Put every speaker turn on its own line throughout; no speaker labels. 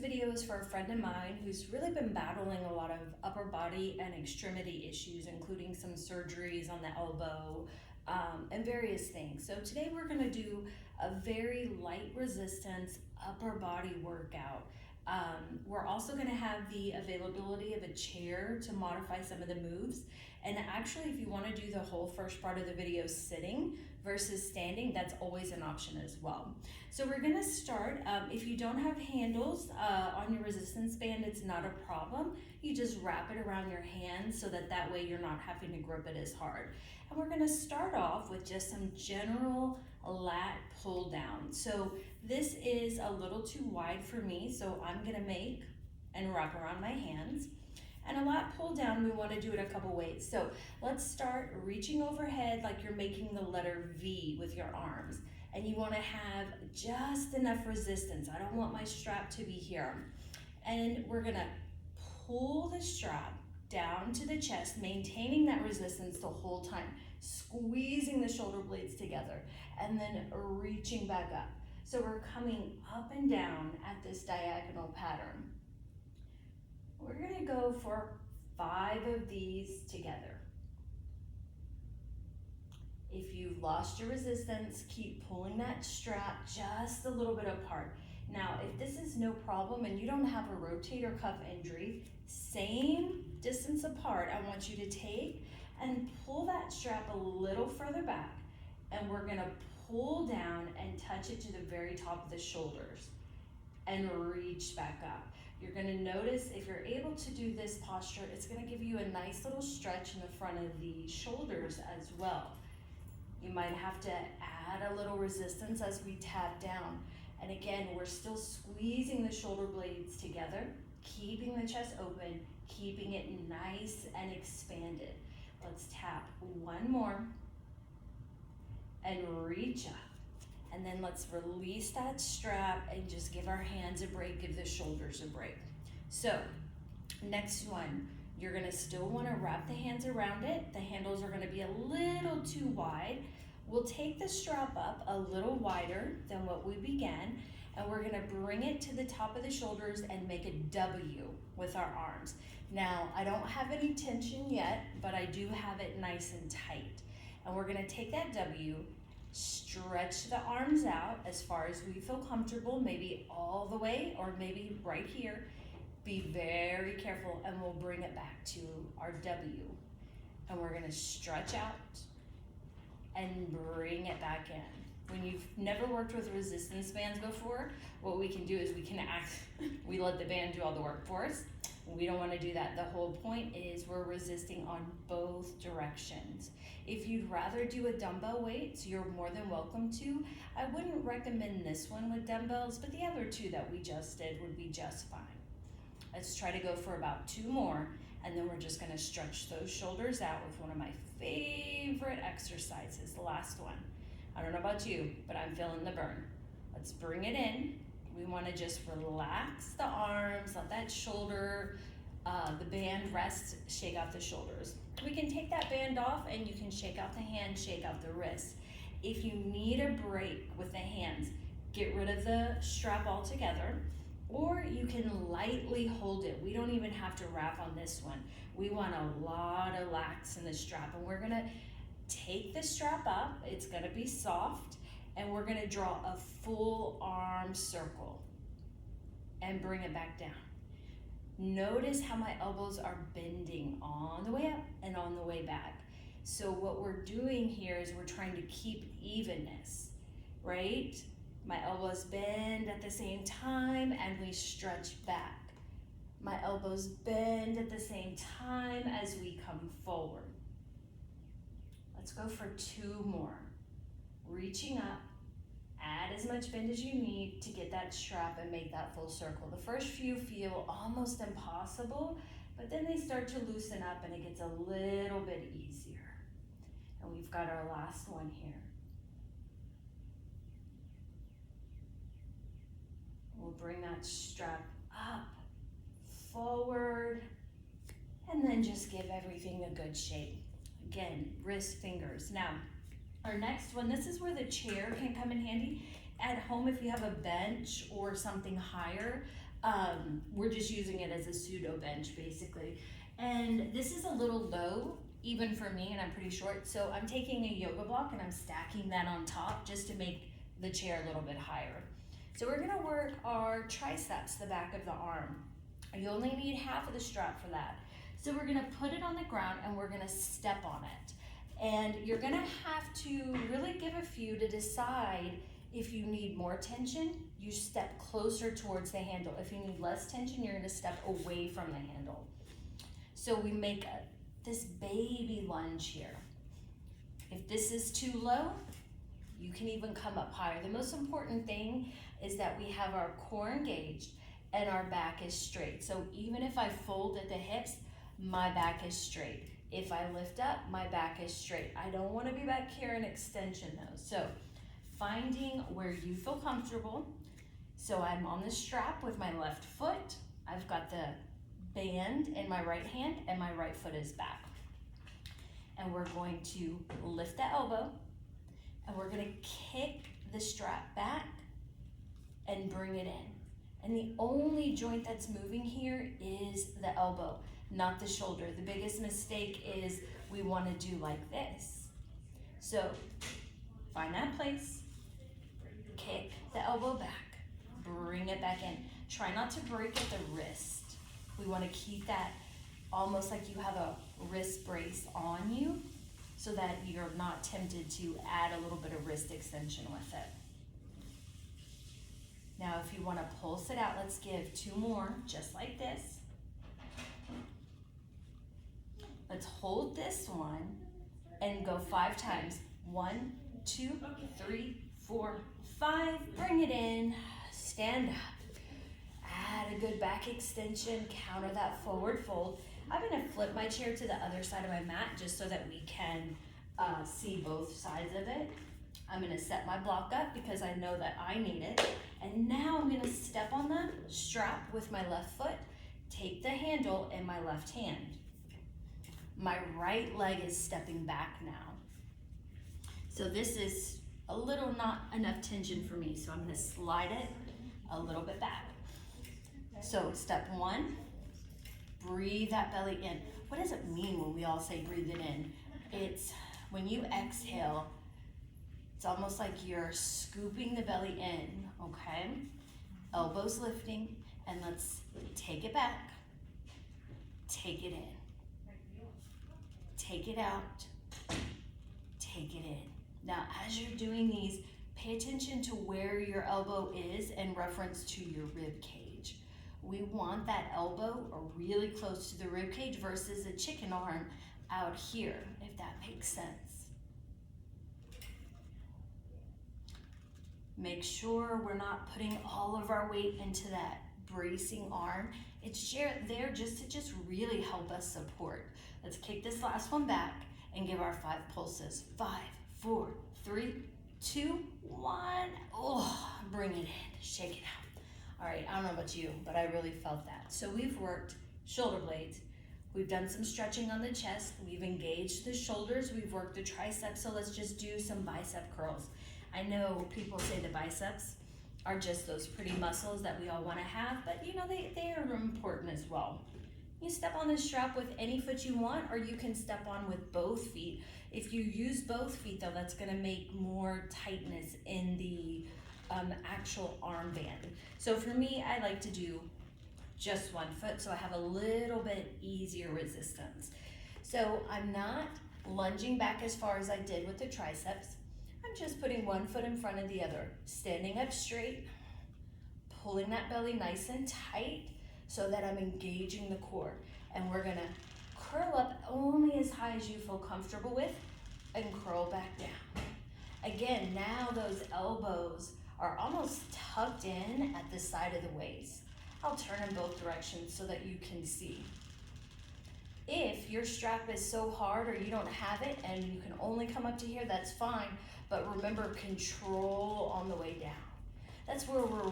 video is for a friend of mine who's really been battling a lot of upper body and extremity issues, including some surgeries on the elbow and various things. So today we're gonna do a very light resistance upper body workout. We're also gonna have the availability of a chair to modify some of the moves. And actually, if you wanna do the whole first part of the video sitting versus standing, that's always an option as well. So we're gonna start, if you don't have handles on your resistance band, it's not a problem. You just wrap it around your hands so that way you're not having to grip it as hard. And we're gonna start off with just some general lat pull down. So this is a little too wide for me, so I'm gonna make and wrap around my hands. And a lat pull down, we wanna do it a couple ways. So let's start reaching overhead like you're making the letter V with your arms. And you wanna have just enough resistance. I don't want my strap to be here. And we're gonna pull the strap down to the chest, maintaining that resistance the whole time, squeezing the shoulder blades together, and then reaching back up. So we're coming up and down at this diagonal pattern. We're gonna go for 5 of these together. If you've lost your resistance, keep pulling that strap just a little bit apart. Now, if this is no problem and you don't have a rotator cuff injury, same distance apart, I want you to take and pull that strap a little further back, and we're gonna pull down and touch it to the very top of the shoulders and reach back up. You're gonna notice if you're able to do this posture, it's gonna give you a nice little stretch in the front of the shoulders as well. You might have to add a little resistance as we tap down. And again, we're still squeezing the shoulder blades together, keeping the chest open, keeping it nice and expanded. Let's tap one more and reach up. And then let's release that strap and just give our hands a break, give the shoulders a break. So, next one, you're gonna still wanna wrap the hands around it. The handles are gonna be a little too wide. We'll take the strap up a little wider than what we began, and we're gonna bring it to the top of the shoulders and make a W with our arms. Now, I don't have any tension yet, but I do have it nice and tight. And we're gonna take that W, stretch the arms out as far as we feel comfortable, maybe all the way or maybe right here. Be very careful, and we'll bring it back to our W. And we're gonna stretch out and bring it back in. When you've never worked with resistance bands before, what we can do is we let the band do all the work for us. We don't want to do that. The whole point is we're resisting on both directions. If you'd rather do a dumbbell weight, you're more than welcome to. I wouldn't recommend this one with dumbbells, but the other two that we just did would be just fine. Let's try to go for about 2 more, and then we're just gonna stretch those shoulders out with one of my favorite exercises, the last one. I don't know about you, but I'm feeling the burn. Let's bring it in. We wanna just relax the arms, let that shoulder, the band rest, shake out the shoulders. We can take that band off and you can shake out the hand, shake out the wrist. If you need a break with the hands, get rid of the strap altogether, or you can lightly hold it. We don't even have to wrap on this one. We want a lot of lax in the strap, and we're gonna take the strap up, it's gonna be soft, and we're gonna draw a full arm circle and bring it back down. Notice how my elbows are bending on the way up and on the way back. So what we're doing here is we're trying to keep evenness, right? My elbows bend at the same time and we stretch back. My elbows bend at the same time as we come forward. Let's go for 2 more. Reaching up, add as much bend as you need to get that strap and make that full circle. The first few feel almost impossible, but then they start to loosen up and it gets a little bit easier. And we've got our last one here. We'll bring that strap up, forward, and then just give everything a good shape. Again, wrist, fingers. Now, our next one, this is where the chair can come in handy. At home, if you have a bench or something higher, We're just using it as a pseudo bench basically. And this is a little low, even for me, and I'm pretty short. So I'm taking a yoga block and I'm stacking that on top just to make the chair a little bit higher. So we're gonna work our triceps, the back of the arm. You only need half of the strap for that. So we're gonna put it on the ground and we're gonna step on it. And you're gonna have to really give a few to decide if you need more tension, you step closer towards the handle. If you need less tension, you're gonna step away from the handle. So we make this baby lunge here. If this is too low, you can even come up higher. The most important thing is that we have our core engaged and our back is straight. So even if I fold at the hips, my back is straight. If I lift up, my back is straight. I don't want to be back here in extension though. So finding where you feel comfortable. So I'm on the strap with my left foot. I've got the band in my right hand and my right foot is back. And we're going to lift the elbow and we're gonna kick the strap back and bring it in. And the only joint that's moving here is the elbow, not the shoulder. The biggest mistake is we wanna do like this. So find that place, kick the elbow back, bring it back in. Try not to break at the wrist. We want to keep that almost like you have a wrist brace on you so that you're not tempted to add a little bit of wrist extension with it. Now, if you want to pulse it out, let's give 2 more, just like this. Let's hold this one and go 5 times. 1, 2, 3, 4, 5. Bring it in, stand up. Add a good back extension, counter that forward fold. I'm gonna flip my chair to the other side of my mat just so that we can see both sides of it. I'm gonna set my block up because I know that I need it. And now I'm gonna step on the strap with my left foot, take the handle in my left hand. My right leg is stepping back now. So this is a little not enough tension for me, so I'm gonna slide it a little bit back. So step 1, breathe that belly in. What does it mean when we all say breathe it in? It's when you exhale, it's almost like you're scooping the belly in, okay? Elbows lifting, and let's take it back, take it in, take it out, take it in. Now, as you're doing these, pay attention to where your elbow is in reference to your rib cage. We want that elbow really close to the rib cage versus a chicken arm out here, if that makes sense. Make sure we're not putting all of our weight into that bracing arm. It's there just to really help us support. Let's kick this last one back and give our 5 pulses. 5, 4, 3, 2, 1. Oh, bring it in, shake it out. All right, I don't know about you, but I really felt that. So we've worked shoulder blades. We've done some stretching on the chest. We've engaged the shoulders. We've worked the triceps. So let's just do some bicep curls. I know people say the biceps are just those pretty muscles that we all want to have, but you know, they are important as well. You step on this strap with any foot you want, or you can step on with both feet. If you use both feet though, that's gonna make more tightness in the actual armband. So for me, I like to do just one foot so I have a little bit easier resistance. So I'm not lunging back as far as I did with the triceps. I'm just putting one foot in front of the other, standing up straight, pulling that belly nice and tight so that I'm engaging the core. And we're gonna curl up only as high as you feel comfortable with and curl back down. Again, now those elbows are almost tucked in at the side of the waist. I'll turn in both directions so that you can see. If your strap is so hard or you don't have it and you can only come up to here, that's fine, but remember, control on the way down. That's where we're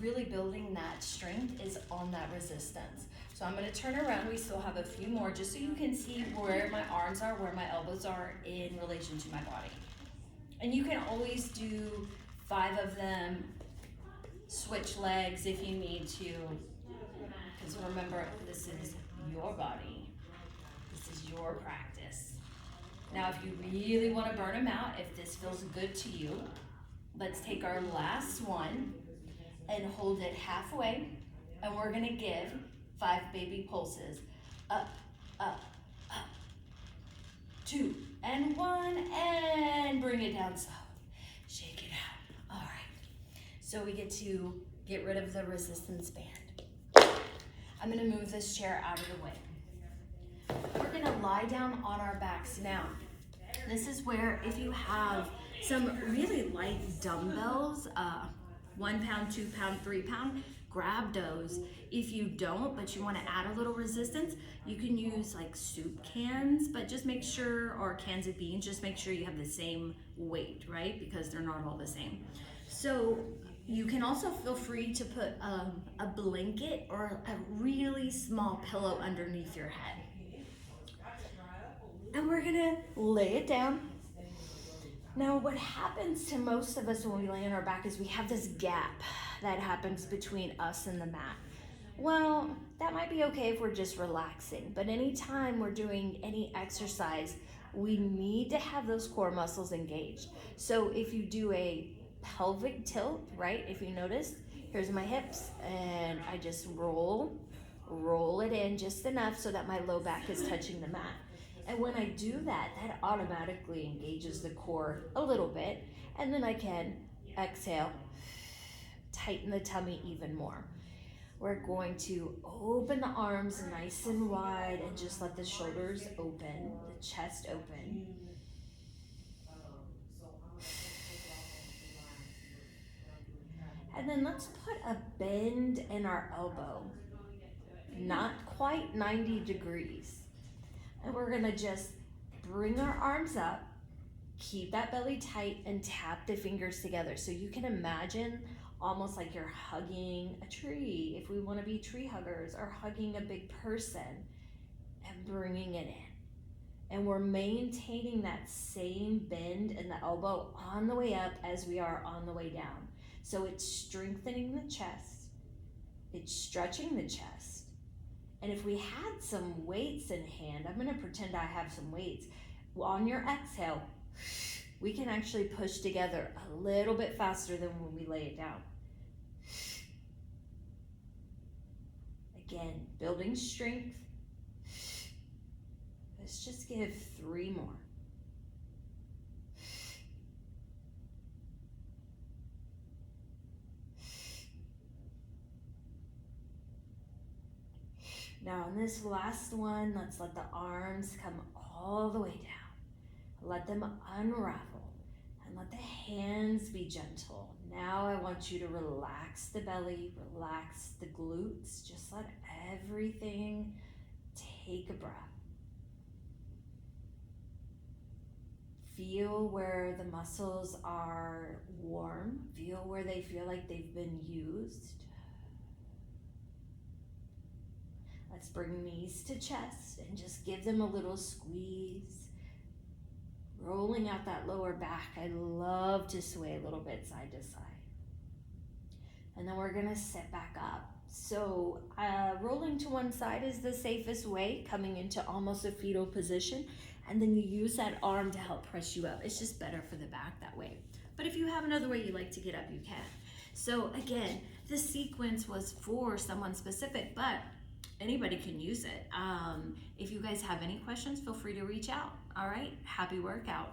really building that strength, is on that resistance. So I'm gonna turn around, we still have a few more, just so you can see where my arms are, where my elbows are in relation to my body. And you can always do 5 of them switch legs if you need to, because remember, this is your body. This is your practice. Now, if you really want to burn them out, if this feels good to you, let's take our last one and hold it halfway, and we're gonna give 5 baby pulses. Up, up, up. 2 and 1, and bring it down slow. Shake it out. All right. So we get to get rid of the resistance band. I'm gonna move this chair out of the way. We're gonna lie down on our backs now. This is where, if you have some really light dumbbells, 1 pound, 2 pound, 3 pound, grab those. If you don't, but you want to add a little resistance, you can use like soup cans, but just make sure, or cans of beans, just make sure you have the same weight, right? Because they're not all the same. So you can also feel free to put a blanket or a really small pillow underneath your head. And we're gonna lay it down. Now, what happens to most of us when we lay on our back is we have this gap that happens between us and the mat. Well, that might be okay if we're just relaxing, but anytime we're doing any exercise, we need to have those core muscles engaged. So if you do a pelvic tilt, right, if you notice, here's my hips, and I just roll it in just enough so that my low back is touching the mat. And when I do that, that automatically engages the core a little bit, and then I can exhale, tighten the tummy even more. We're going to open the arms nice and wide and just let the shoulders open, the chest open. And then let's put a bend in our elbow, not quite 90 degrees. And we're gonna just bring our arms up, keep that belly tight, and tap the fingers together. So you can imagine almost like you're hugging a tree, if we wanna be tree huggers, or hugging a big person, and bringing it in. And we're maintaining that same bend in the elbow on the way up as we are on the way down. So it's strengthening the chest, it's stretching the chest. And if we had some weights in hand, I'm gonna pretend I have some weights. On your exhale, we can actually push together a little bit faster than when we lay it down. Again, building strength. Let's just give 3 more. Now in this last one, let's let the arms come all the way down. Let them unravel and let the hands be gentle. Now I want you to relax the belly, relax the glutes. Just let everything take a breath. Feel where the muscles are warm. Feel where they feel like they've been used. Let's bring knees to chest and just give them a little squeeze. Rolling out that lower back. I love to sway a little bit side to side. And then we're gonna sit back up. So rolling to one side is the safest way, coming into almost a fetal position. And then you use that arm to help press you up. It's just better for the back that way. But if you have another way you like to get up, you can. So again, this sequence was for someone specific, but anybody can use it. If you guys have any questions, feel free to reach out. All right, happy workout.